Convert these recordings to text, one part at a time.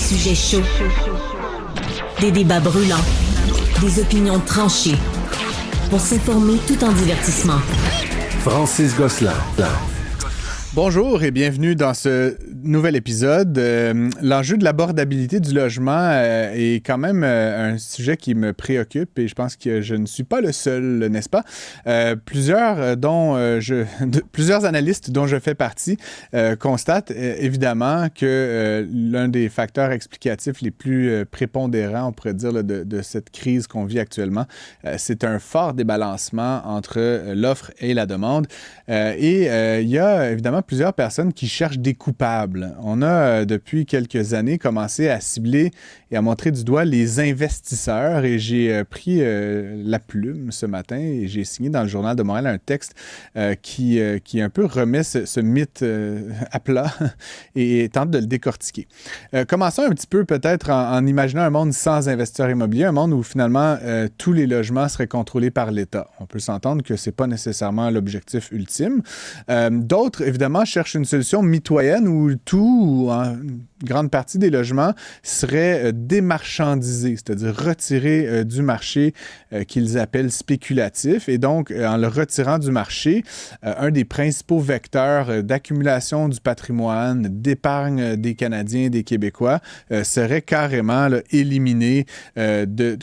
sujets chauds, des débats brûlants, des opinions tranchées. Pour s'informer tout en divertissement. Francis Gosselin. Bonjour et bienvenue dans ce nouvel épisode. L'enjeu de l'abordabilité du logement est quand même un sujet qui me préoccupe et je pense que je ne suis pas le seul, n'est-ce pas? Plusieurs analystes dont je fais partie constatent évidemment que l'un des facteurs explicatifs les plus prépondérants, on pourrait dire, là, de cette crise qu'on vit actuellement, c'est un fort débalancement entre l'offre et la demande. Il y a évidemment plusieurs personnes qui cherchent des coupables. On a, depuis quelques années, commencé à cibler et à montrer du doigt les investisseurs et j'ai pris la plume ce matin et j'ai signé dans le Journal de Montréal un texte qui un peu remet ce mythe à plat et tente de le décortiquer. Commençons un petit peu peut-être en imaginant un monde sans investisseurs immobiliers, un monde où finalement tous les logements seraient contrôlés par l'État. On peut s'entendre que ce n'est pas nécessairement l'objectif ultime. D'autres, évidemment, cherchent une solution mitoyenne où tout ou une grande partie des logements seraient démarchandisés, c'est-à-dire retirés du marché qu'ils appellent spéculatif. Et donc, en le retirant du marché, un des principaux vecteurs d'accumulation du patrimoine, d'épargne des Canadiens et des Québécois serait carrément éliminé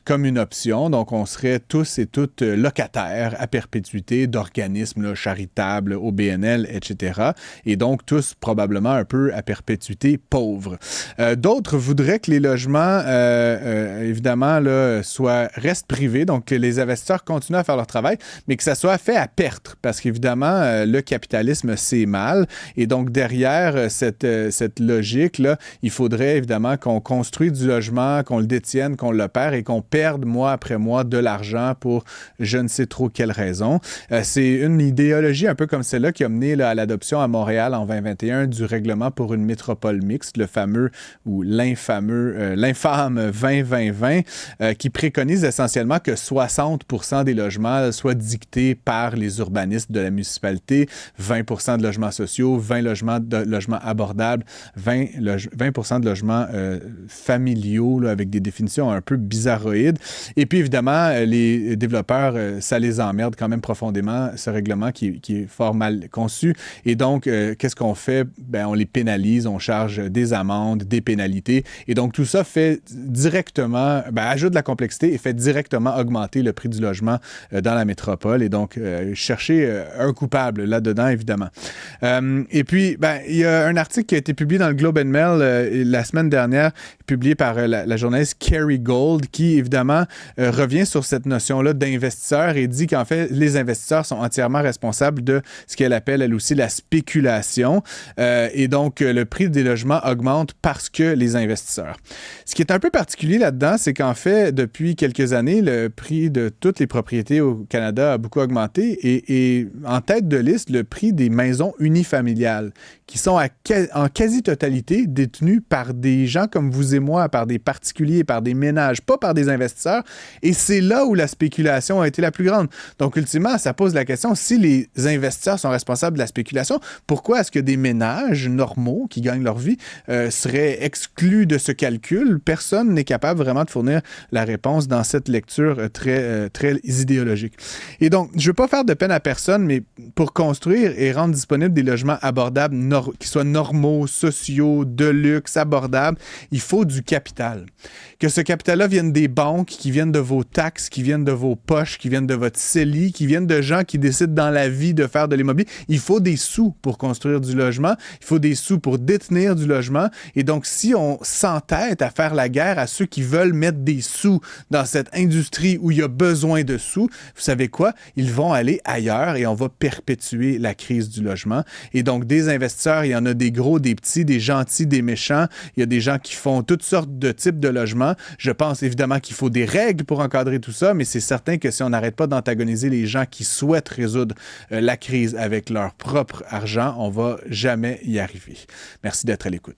comme une option. Donc, on serait tous et toutes locataires à perpétuité d'organismes charitables, OBNL, etc. Et donc, tous probablement un peu à perpétuité pauvres. D'autres voudraient que les logements, évidemment, restent privés, donc que les investisseurs continuent à faire leur travail, mais que ça soit fait à perte, parce qu'évidemment, le capitalisme, c'est mal. Et donc, derrière cette logique-là, il faudrait évidemment qu'on construise du logement, qu'on le détienne, qu'on l'opère et qu'on perde mois après mois de l'argent pour je ne sais trop quelle raison. C'est une idéologie un peu comme celle-là qui a mené à l'adoption à Montréal en 2021 du règlement pour une métropole mixte, le fameux ou l'infâme 20-20-20, qui préconise essentiellement que 60% des logements soient dictés par les urbanistes de la municipalité, 20% de logements sociaux, 20% de logements abordables, 20% de logements familiaux là, avec des définitions un peu bizarroïdes. Et puis évidemment, les développeurs, ça les emmerde quand même profondément, ce règlement qui est fort mal conçu. Et donc, qu'est-ce qu'on fait? On les pénalise, on charge des amendes, des pénalités. Et donc, tout ça fait directement, ajoute de la complexité et fait directement augmenter le prix du logement dans la métropole. Et donc, chercher un coupable là-dedans, évidemment. Et puis, il y a un article qui a été publié dans le Globe and Mail la semaine dernière, publié par la journaliste Kerry Gold, qui, évidemment, revient sur cette notion-là d'investisseurs et dit qu'en fait, les investisseurs sont entièrement responsables de ce qu'elle appelle, elle aussi, la spéculation. Et donc, le prix des logements augmente parce que les investisseurs. Ce qui est un peu particulier là-dedans, c'est qu'en fait, depuis quelques années, le prix de toutes les propriétés au Canada a beaucoup augmenté et en tête de liste, le prix des maisons unifamiliales qui sont en quasi-totalité détenues par des gens comme vous et moi, par des particuliers, par des ménages, pas par des investisseurs. Et c'est là où la spéculation a été la plus grande. Donc, ultimement, ça pose la question, si les investisseurs sont responsables de la spéculation, pourquoi est-ce que des ménages normaux qui gagnent leur vie seraient exclus de ce calcul? Personne n'est capable vraiment de fournir la réponse dans cette lecture très idéologique. Et donc, je ne veux pas faire de peine à personne, mais pour construire et rendre disponibles des logements abordables qui soient normaux, sociaux, de luxe, abordables, il faut du capital. Que ce capital-là vienne des banques, qui viennent de vos taxes, qui viennent de vos poches, qui viennent de votre CELI, qui viennent de gens qui décident dans la vie de faire de l'immobilier. Il faut des sous pour construire du logement. Il faut des sous pour détenir du logement. Et donc, si on s'entête à faire la guerre à ceux qui veulent mettre des sous dans cette industrie où il y a besoin de sous, vous savez quoi? Ils vont aller ailleurs et on va perpétuer la crise du logement. Et donc, des investisseurs, il y en a des gros, des petits, des gentils, des méchants. Il y a des gens qui font toutes sortes de types de logements. Je pense évidemment qu'il faut des règles pour encadrer tout ça, mais c'est certain que si on n'arrête pas d'antagoniser les gens qui souhaitent résoudre la crise avec leur propre argent, on ne va jamais y arriver. Merci d'être à l'écoute.